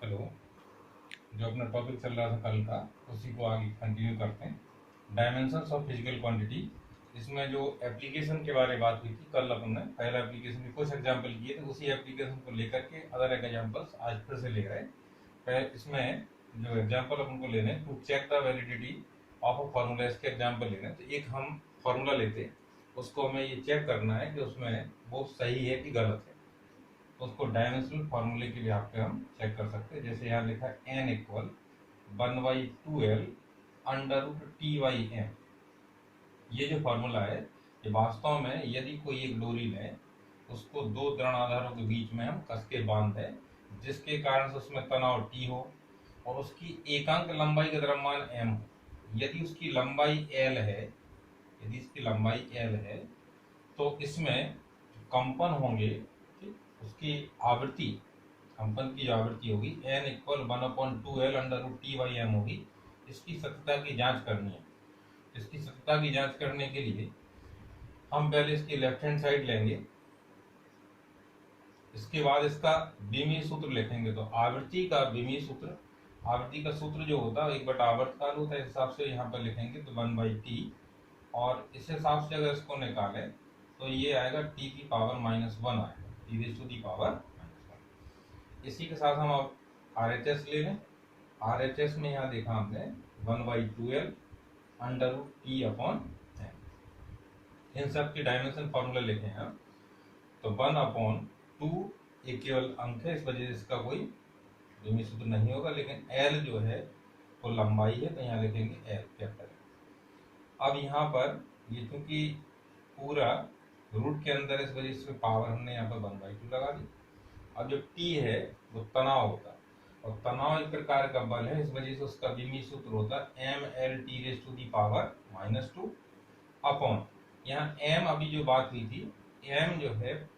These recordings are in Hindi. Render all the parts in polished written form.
हेलो। जो अपना टॉपिक चल रहा था कल का, उसी को आगे कंटिन्यू करते हैं। Dimensions of physical quantity. इसमें जो एप्लीकेशन के बारे में बात हुई थी कल, अपन ने पहला एप्लीकेशन के कुछ एग्जांपल किए थे, उसी एप्लीकेशन को लेकर के अदर एग्जांपल्स आज फिर से ले रहे हैं। पहले इसमें जो एग्जांपल अपन को लेने हैं to check the validity of a formula, इसके एग्जांपल लेने हैं। तो एक हम फार्मूला लेते हैं, उसको हमें ये चेक करना है कि उसमें वो सही है कि गलत है। तो उसको डायमेंशनल फार्मूले के लिए पे हम चेक कर सकते हैं। जैसे यहाँ लिखा है n equal 1/2L under root TYM। ये जो फार्मूला है, ये वास्तव में यदि कोई एक डोरी लें, उसको दो दृढ़ आधारों के बीच में हम कस के बांध दें, जिसके कारण से उसमें तनाव T हो और उसकी एकांक लंबाई का द्रव्यमान M हो। यदि उसकी लंबाई L है, यदि इसकी लंबाई L है, तो इसमें कंपन होंगे, ठीक, उसकी आवृत्ति, कंपन की जो आवृत्ति होगी n equal 1/2L under root TYM होगी। इसकी सत्यता की जांच करनी है। इसकी सत्यता की जांच करने के लिए हम पहले इसकी लेफ्ट हैंड साइड लेंगे, इसके बाद इसका विमीय सूत्र लिखेंगे। तो आवृत्ति का विमीय सूत्र, आवृत्ति का सूत्र जो होता है 1/आवर्त काल होता है, इस हिसाब से यहाँ पर लिखेंगे तो 1/T। और इस हिसाब से अगर इसको निकालें तो ये आएगा T की पावर -1 आएगा, T raise to the power -1। इसी के साथ हम अब RHS ले लें। RHS में यहाँ देखा हमने 1/2L अंडर रूट T/M। इन सब की डायमेंशन फॉर्मूला लिखे हैं हम। तो 1/2 एक केवल अंक है, इस वजह से इसका कोई विमीय सूत्र नहीं होगा, लेकिन L जो है वो लंबाई है, तो यहाँ लिखेंगे L कैपिटल। अब यहाँ पर ये चूंकि पूरा रूट के अंदर, इस वजह से पावर हमने यहाँ पर 1/2 लगा दी। अब जो T है वो तनाव होता है, और तनाव एक प्रकार का बल है, इस वजह से उसका विमीय सूत्र होता है mL T to the power -2 अपॉन, यहाँ m अभी जो बात हुई थी, m जो है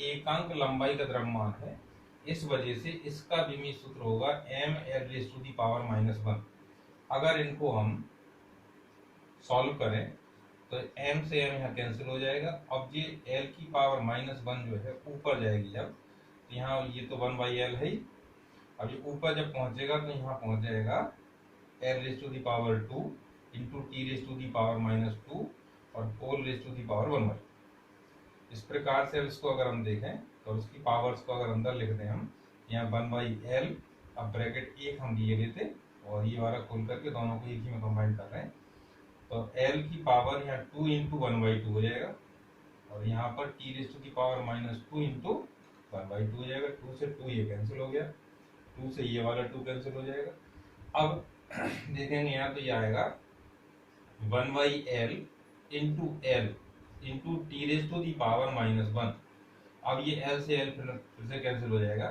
एकांक लंबाई का द्रव्यमान है, इस वजह से इसका विमीय सूत्र होगा mL टू दी पावर -1। अगर इनको हम सॉल्व करें तो m से m यहाँ कैंसिल हो जाएगा। अब ये l की पावर -1 जो है ऊपर जाएगी जब, तो यहाँ ये तो 1/L है ही। अब ये ऊपर जब पहुंचेगा तो यहाँ पहुंच जाएगा L raise to the power 2 into T raise to the power -2 और 4 रेज़ टू दी पावर 1/2। इस प्रकार से अब इसको अगर हम देखें तो उसकी पावर्स को अगर अंदर लिख दें हम, यहाँ 1/L, अब ब्रैकेट एक हम दिए गए थे और ये वाला खोल करके दोनों को एक ही में कंबाइन कर रहे हैं। तो L की पावर यहाँ 2 इंटू 1/2 हो जाएगा, और यहाँ पर T raise to the power -2 into 1/2 हो जाएगा। 2 से 2 ये कैंसिल हो गया, 2 से ये वाला 2 कैंसिल हो जाएगा। अब देखेंगे यहाँ तो ये आएगा 1/L into L into T raise to the power -1। अब ये L से L फिर से कैंसिल हो जाएगा,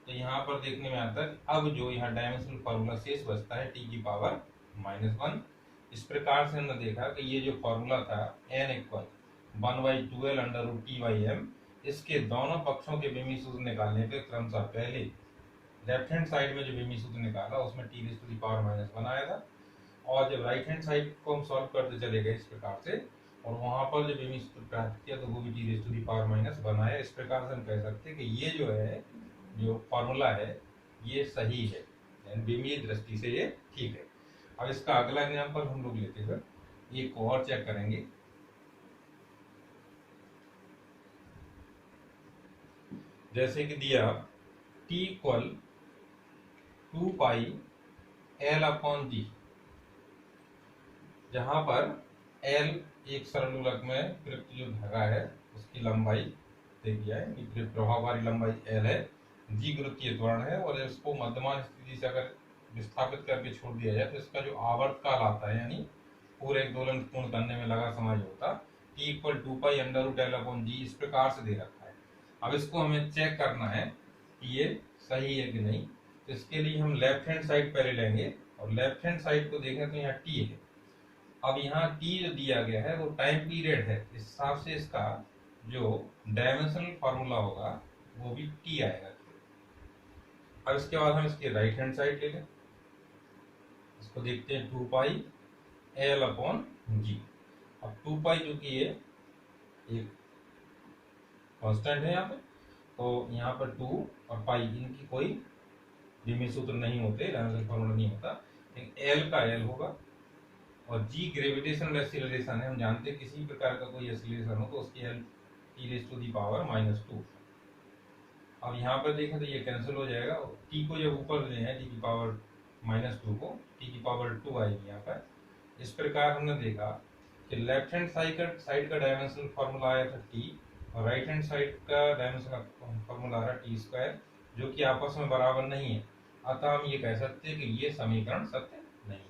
तो यहाँ पर देखने में आता है अब जो यहाँ डायमेंशनल फॉर्मूला शेष बचता है T की पावर -1। इस प्रकार से हमने देखा कि ये जो फॉर्मूला था n equal 1/2L under root TYM, इसके दोनों पक्षों के विमीय सूत्र निकालने पे क्रमशः पहले लेफ्ट हैंड साइड में जो विमीय सूत्र निकाला उसमें T raise to the power -1 आया था, और जब राइट हैंड साइड को हम सॉल्व करते चले गए इस प्रकार से, और वहां पर जो विमीय सूत्र प्राप्त किया तो वो भी T raise to the power -1 आया। इस प्रकार से हम कह सकते हैं कि ये जो है, जो फॉर्मूला है, ये सही है, यानी विमीय दृष्टि से ये ठीक है। अब इसका अगला एग्जाम्पल हम लोग लेते हैं, एक और चेक करेंगे। जैसे कि दिया T इक्वल 2πL/G, जहां पर L एक सरल में प्रयुक्त जो धागा है उसकी लंबाई दे दिया है, प्रभावकारी लंबाई L है, G गुरुत्वीय त्वरण है, और इसको मध्यमान स्थिति से अगर विस्थापित करके छोड़ दिया जाए तो इसका जो आवर्त काल आता है, यानी पूरे एक दोलन पूर्ण करने में लगा समय होता, T इक्वल 2π√L/G इस प्रकार से दे रखा है। अब इसको हमें चेक करना है कि ये सही है कि नहीं। तो इसके लिए हम लेफ्ट हैंड साइड पहले लेंगे, और लेफ्ट हैंड साइड को देखें तो यहाँ T है। अब यहाँ T जो दिया गया है वो टाइम पीरियड है, इस हिसाब से इसका जो डायमेंशनल फॉर्मूला होगा वो भी T आएगा। अब इसके बाद हम इसकी राइट हैंड साइड ले लें, इसको देखते हैं 2πL/G। अब 2π जो कि ये एक कांस्टेंट है यहाँ पे, तो यहाँ पर 2 और पाई इनकी कोई बीमी सूत्र नहीं होते, डायमेंशनल फॉर्मूला नहीं होता, लेकिन एल का एल होगा। और जी ग्रेविटेशनल एक्सीलरेशन है, हम जानते हैं किसी प्रकार का कोई एक्सीलरेशन हो तो उसकी एल (e⁻²। अब यहाँ पर देखें तो ये कैंसिल हो जाएगा, टी को जब ऊपर ले हैं (t⁻²) को t⁻2 आएगी यहाँ पर। इस प्रकार हमने देखा कि लेफ्ट हैंड साइड का डायमेंशनल फॉर्मूला आया था टी, और राइट हैंड साइड का डायमेंशनल फॉर्मूला आ रहा t², जो कि आपस में बराबर नहीं है। अतः हम ये कह सकते हैं कि ये समीकरण सत्य नहीं है।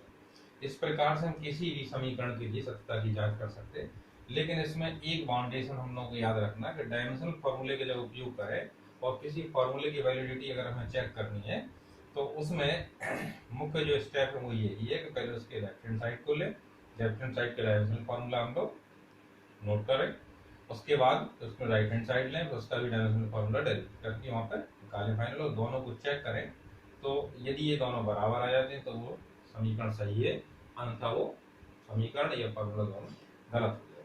इस प्रकार से हम किसी भी समीकरण के लिए सत्यता की जांच कर सकते हैं, लेकिन इसमें एक बाउंडेशन हम लोगों को याद रखना है कि डायमेंशनल फॉर्मूले का जब उपयोग करें और किसी फॉर्मूले की वैलिडिटी अगर हमें चेक करनी है तो उसमें मुख्य जो स्टेप है वो यही है कि पहले उसके लेफ्ट हैंड साइड को लें, लेफ्ट हैंड साइड का डायमेंशनल फॉर्मूला हम लोग नोट करें, उसके बाद उसमें राइट हैंड साइड लें तो उसका भी डायमेंशनल फॉर्मूला डेरिवेट करके वहाँ पर निकालें फाइनल, और दोनों को चेक करें। तो यदि ये दोनों बराबर आ जाते हैं तो वो समीकरण सही है, अन्यथा वो समीकरण या फॉर्मूला दोनों गलत हो जाएगा।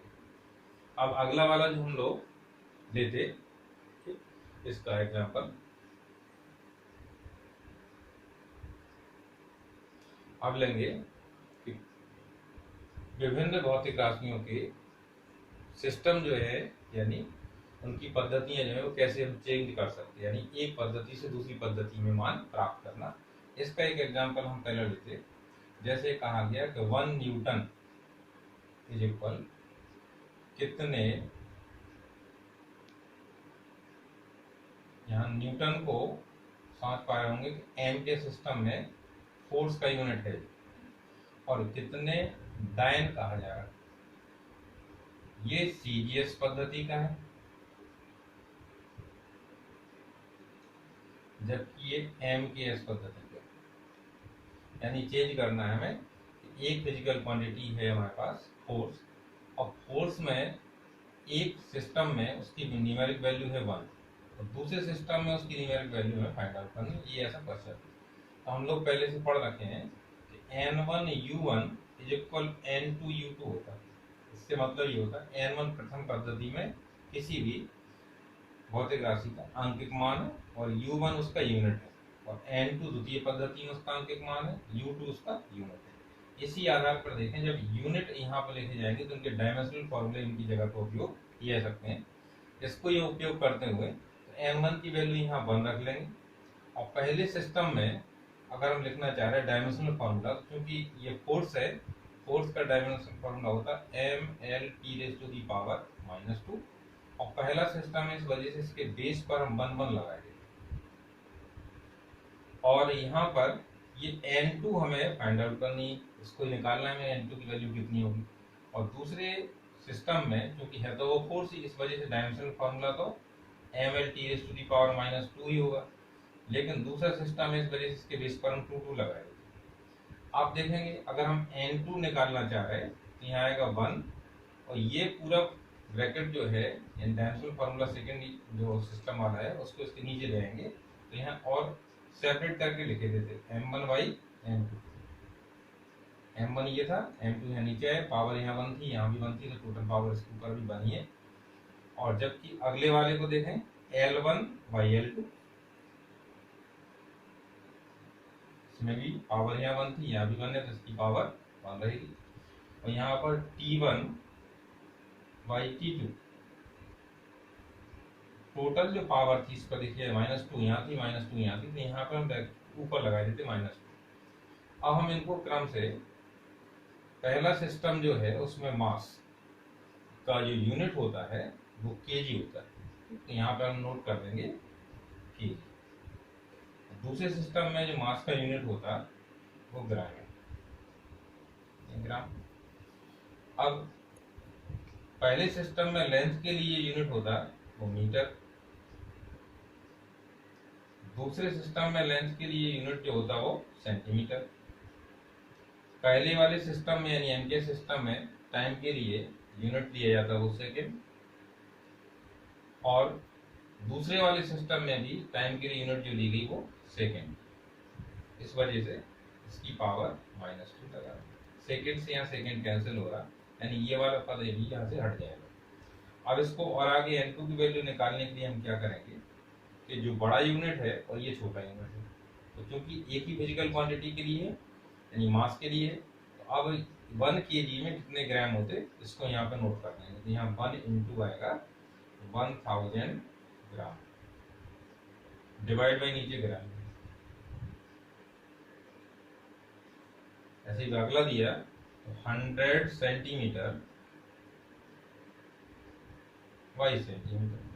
अब अगला वाला जो हम लोग लेते, इसका एग्जाम्पल अब लेंगे कि विभिन्न भौतिक राशियों के सिस्टम जो है, यानी उनकी पद्धतियां जो है वो कैसे हम चेंज कर सकते हैं, यानी एक पद्धति से दूसरी पद्धति में मान प्राप्त करना। इसका एक एग्जाम्पल हम पहले लेते, जैसे कहा गया कि 1 न्यूटन इज इक्वल कितने, यहाँ न्यूटन को समझ पाए होंगे कि एम के सिस्टम में फोर्स का यूनिट है, और कितने डायन कहा जाएगा, ये सीजीएस पद्धति का है, जबकि ये एमकेएस पद्धति का है। यानी चेंज करना है हमें, एक फिजिकल क्वांटिटी है हमारे पास फोर्स, और फोर्स में एक सिस्टम में उसकी न्यूमेरिक वैल्यू है 1, और दूसरे सिस्टम में उसकी न्यूमेरिक वैल्यू हमें फाइंड आउट करनी है। ये ऐसा क्वेश्चन है, तो हम लोग पहले से पढ़ रखे हैं कि n1u1 इज इक्वल n2u2 होता है। इससे मतलब ये होता है n1 प्रथम पद्धति में किसी भी भौतिक राशि का आंकिक मान है और u1 उसका यूनिट है, और n2 द्वितीय पद्धति में उसका आंकिक मान है, u2 उसका यूनिट है। इसी आधार पर देखें, जब यूनिट यहाँ पर लिखे जाएंगे तो उनके डायमेंशनल फॉर्मूले इनकी जगह पर उपयोग किए जा सकते हैं। इसको ये उपयोग करते हुए तो m1 की वैल्यू यहाँ 1 रख लेंगे, और पहले सिस्टम में अगर हम लिखना चाह रहे हैं डायमेंशनल फॉर्मूला, क्योंकि ये फोर्स है, फोर्स का डायमेंशनल फॉर्मूला होता है mLT⁻², और पहला सिस्टम है, इस वजह से इसके बेस पर हम 1 लगाएंगे, और यहाँ पर ये n2 हमें फाइंड आउट करनी, इसको निकालना है n2 की वैल्यू कितनी होगी। और दूसरे सिस्टम में क्योंकि है तो वो फोर्स ही, इस वजह से डायमेंशनल फॉर्मूला तो mLT⁻² ही होगा, लेकिन दूसरा सिस्टम है, इस वजह से इसके बेस पर हम 2 लगाएंगे। आप देखेंगे अगर हम n2 निकालना चाह रहे हैं तो यहाँ आएगा 1, और ये पूरा ब्रैकेट जो है डायमेंशनल फॉर्मूला सेकंड जो सिस्टम वाला है उसको इसके नीचे ले आएंगे, तो यहाँ और सेपरेट करके लिखे देते m1/n2। m1 ये था, m2 यहाँ नीचे है, पावर यहाँ 1 थी, यहाँ भी 1 थी, तो टोटल पावर इसके ऊपर भी 1 ही है। और जबकि अगले वाले को देखें L1/L2, इसमें भी पावर यहाँ 1 थी, यहाँ भी 1 है, तो इसकी पावर 1 रहेगी। और यहाँ पर T1/T2, टोटल जो पावर थी इस पर देखिए -2 यहाँ थी, -2 यहाँ थी, तो यहाँ पर हम ऊपर लगा देते -2। अब हम इनको क्रम से, पहला सिस्टम जो है उसमें मास का जो यूनिट होता है वो केजी होता है, तो यहाँ पर हम नोट कर देंगे केजी। दूसरे सिस्टम में जो मास का यूनिट होता है वो ग्राम है, ग्राम। अब पहले सिस्टम में लेंथ के लिए यूनिट होता है वो मीटर, दूसरे सिस्टम में लेंथ के लिए यूनिट जो होता है वो सेंटीमीटर। पहले वाले सिस्टम में यानी एमके सिस्टम में टाइम के लिए यूनिट लिया जाता है वो सेकेंड, और दूसरे वाले सिस्टम में भी टाइम के लिए यूनिट जो ली गई वो सेकेंड। इस वजह से इसकी पावर -2 लगा, सेकेंड से यहाँ सेकेंड कैंसिल हो रहा, यानी ये वाला पद भी यहाँ से हट जाएगा। अब इसको और आगे n2 की वैल्यू निकालने के लिए हम क्या करेंगे कि जो बड़ा यूनिट है और ये छोटा यूनिट है, तो क्योंकि एक ही फिजिकल क्वांटिटी के लिए है, यानी मास के लिए है, तो अब 1 kg में कितने ग्राम होते इसको यहाँ पे नोट कर देंगे। तो यहाँ 1 इंटू आएगा 1000 ग्राम, डिवाइड बाई नीचे ग्राम। ऐसे ही अगला दिया तो 100 सेंटीमीटर बाई सेंटीमीटर।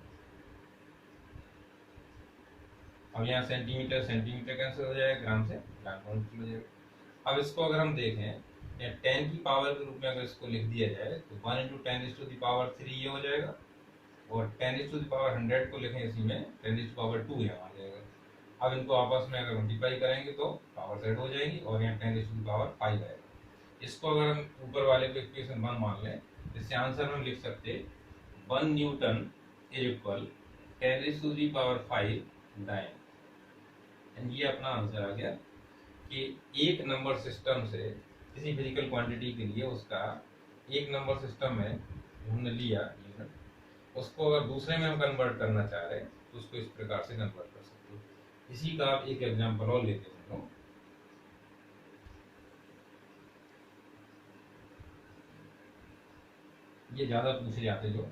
अब यहाँ सेंटीमीटर सेंटीमीटर कैंसिल हो जाएगा, ग्राम से ग्राम कैंसिल हो जाएगा। अब इसको अगर हम देखें या 10 की पावर के रूप में अगर इसको लिख दिया जाए तो 1 इंटू 10⁻³ ये हो जाएगा, और 10⁻100 को लिखें इसी में 10⁻² यहाँ आ जाएगा। अब इनको आपस में अगर मल्टीप्लाई करेंगे तो पावर सेट हो जाएगी, और यहाँ 10⁵ आएगा। इसको अगर हम ऊपर वाले को इक्वेशन 1 मान लें, इससे आंसर हम लिख सकते 1 न्यूटन इज इक्वल 10⁵ डाइन। ये अपना आंसर आ गया कि एक नंबर सिस्टम से किसी फिजिकल क्वांटिटी के लिए उसका एक नंबर सिस्टम में हमने लिया यूनिट, उसको अगर दूसरे में हम कन्वर्ट करना चाह रहे हैं तो उसको इस प्रकार से कन्वर्ट कर सकते हैं। इसी का आप एक एग्जांपल और लेते हैं। ये ज्यादा पूछे जाते जो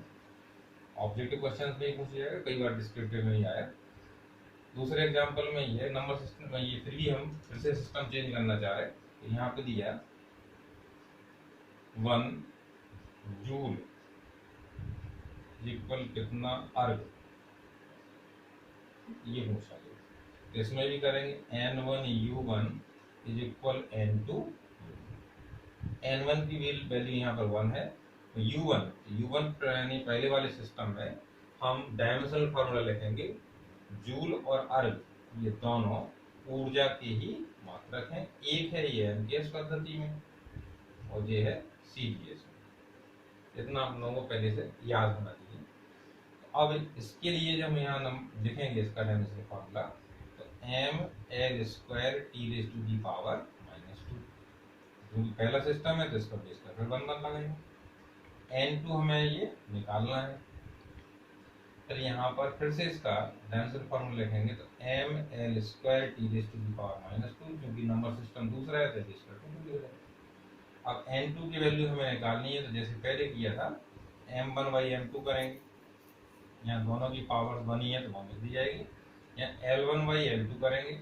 ऑब्जेक्टिव क्वेश्चंस में ही पूछे जाएगा, कई बार डिस्क्रिप्टिव में ही आया। दूसरे एग्जांपल में ये नंबर सिस्टम में ये फिर भी हम फिर से सिस्टम चेंज करना चाह रहे हैं, तो यहाँ पे दिया 1 जूल इक्वल कितना अर्ग, ये पूछा गया। तो इसमें भी करेंगे N1U1 is equal N2। N1 की वैल्यू यहाँ पर 1 है, तो U1 यानी पहले वाले सिस्टम में हम डायमेंशनल फॉर्मूला लिखेंगे, जूल और अर्ग ये दोनों ऊर्जा के ही मात्रक हैं। एक है ये एमकेएस पद्धति में और ये है सीजीएस में। इतना आप लोगों को पहले से याद होना चाहिए। तो अब इसके लिए जब यहाँ लिखेंगे इसका डायमेंशनल फॉर्मूला, तो mL² T⁻², क्योंकि पहला सिस्टम है तो इसका बेस का फिर 1 लगाएंगे। N2 हमें ये निकालना है, फिर यहाँ पर फिर से इसका डायमेंशनल फॉर्मूला लिखेंगे तो mL² T⁻², क्योंकि नंबर सिस्टम दूसरा है तो इसका 2 हो जाएगा। अब N2 की वैल्यू हमें निकालनी है, तो जैसे पहले किया था m1/m2 करेंगे, यहाँ दोनों की पावर 1 ही है तो 1 लिख दी जाएगी। यहाँ L1/L2 करेंगे,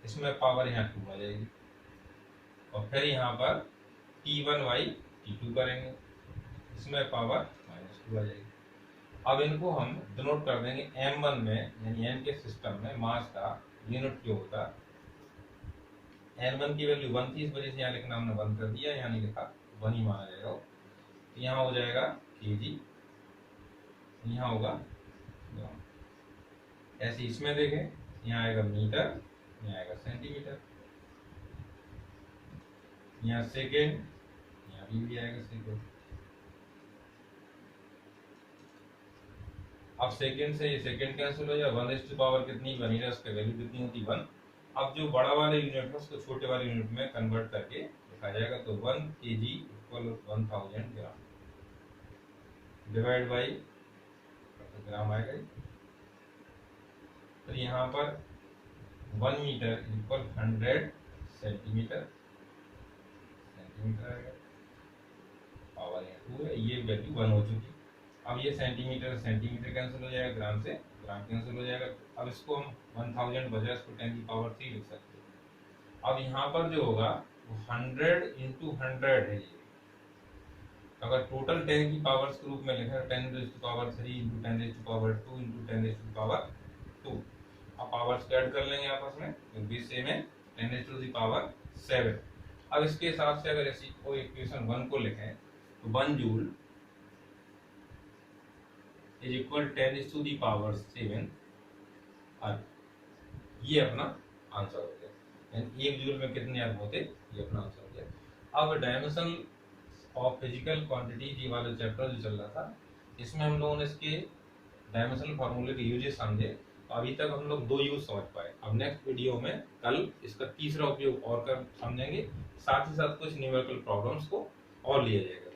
इसमें पावर यहाँ 2 आ जाएगी, और फिर यहाँ पर T1/T2 करेंगे, इसमें पावर -2 आ जाएगी। अब इनको हम डिनोट कर देंगे m1 में, यानी m के सिस्टम में मास का यूनिट जो होता है। n1 की वैल्यू 1 थी, इस वजह से यहाँ लिखना हमने बंद कर दिया, यहाँ नहीं लिखा, 1 ही माना जाएगा। तो यहाँ हो जाएगा kg, यहाँ होगा ग्राम। ऐसे इसमें देखें, यहाँ आएगा मीटर, यहाँ आएगा सेंटीमीटर, यहाँ सेकेंड, यहाँ भी आएगा सेकेंड। अब सेकेंड से ये सेकेंड कैंसिल हो जाए, 1 कितनी बनी रहा, उसका वैल्यू कितनी होती 1। अब जो बड़ा वाले यूनिट है उसको छोटे वाले यूनिट में कन्वर्ट करके लिखा जाएगा, तो 1 kg equal 1000 gram divide by gram आएगा। तो यहाँ पर 1 मीटर इक्वल 100 सेंटीमीटर आएगा, पावर यहाँ 2 है, ये वैल्यू 1 हो चुकी। अब ये सेंटीमीटर कैंसिल हो जाएगा, ग्राम से ग्राम कैंसिल हो जाएगा। अब इसको हम 1000 बजाय इसको 10⁻³ लिख सकते हैं। अब यहाँ पर जो होगा वो 100 × 100 है ये। अगर टोटल 10 की पावर्स के रूप में लिखें 10⁻³ × 10⁻² × 10⁻²। अब पावर्स ऐड कर लेंगे आपस में, क्योंकि सेम है 10⁻⁷। अब इसके हिसाब से अगर ऐसी कोई इक्वेशन 1 को लिखें तो 1 जूल इज इक्वल 10⁻⁷ अर्ग, ये अपना आंसर हो गया। यानी 1 जूल में कितने अर्ग होते, ये अपना आंसर हो गया। अब डायमेंशन ऑफ फिजिकल क्वांटिटी वाला चैप्टर जो चल रहा था, इसमें हम लोगों ने इसके डायमेंशनल फार्मूले के यूजेस समझे। अभी तक हम लोग 2 यूज समझ पाए। अब नेक्स्ट वीडियो में कल इसका तीसरा उपयोग और कर समझेंगे, साथ ही साथ कुछ न्यूमेरिकल प्रॉब्लम्स को और लिया जाएगा।